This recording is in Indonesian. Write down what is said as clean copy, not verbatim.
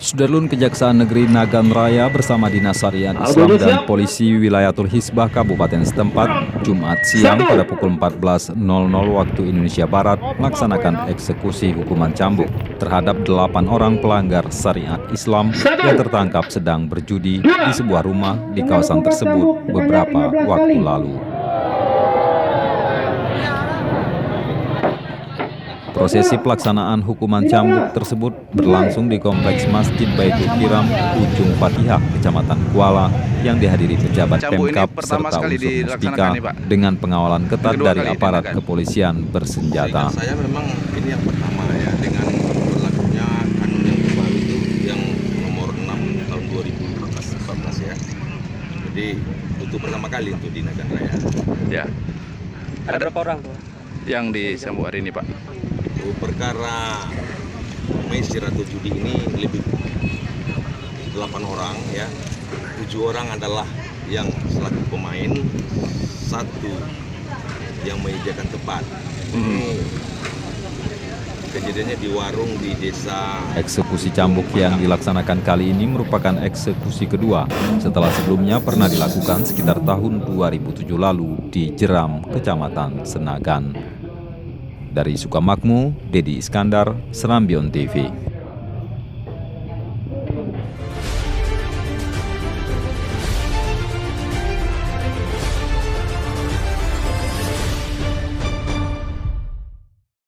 Sudarlun Kejaksaan Negeri Nagan Raya bersama Dinas Syariat Islam dan Polisi Wilayatul Hisbah Kabupaten setempat Jumat siang pada pukul 14.00 waktu Indonesia Barat melaksanakan eksekusi hukuman cambuk terhadap 8 orang pelanggar syariat Islam yang tertangkap sedang berjudi di sebuah rumah di kawasan tersebut beberapa waktu lalu. Prosesi pelaksanaan hukuman cambuk tersebut berlangsung di Kompleks Masjid Baitul Kiram, Ujung Fatihah, Kecamatan Kuala, yang dihadiri pejabat Pemkab serta unsur musbika dengan pengawalan ketat dari aparat kepolisian bersenjata. Saya memang ini yang pertama ya, dengan berlakunya kanun yang baru itu yang nomor 6 tahun 2014 ya. Jadi itu pertama kali untuk di Nagan Raya. Ya. Ada berapa orang tuh yang disambut hari ini, Pak? Perkara maisir atau judi ini lebih 8 orang ya. 7 orang adalah yang selaku pemain, 1 yang menyediakan tempat. Ini kejadiannya di warung di desa. Eksekusi cambuk yang dilaksanakan kali ini merupakan eksekusi kedua setelah sebelumnya pernah dilakukan sekitar tahun 2007 lalu di Jeram, Kecamatan Senagan. Dari Sukamakmur, Dedi Iskandar, Serambion TV.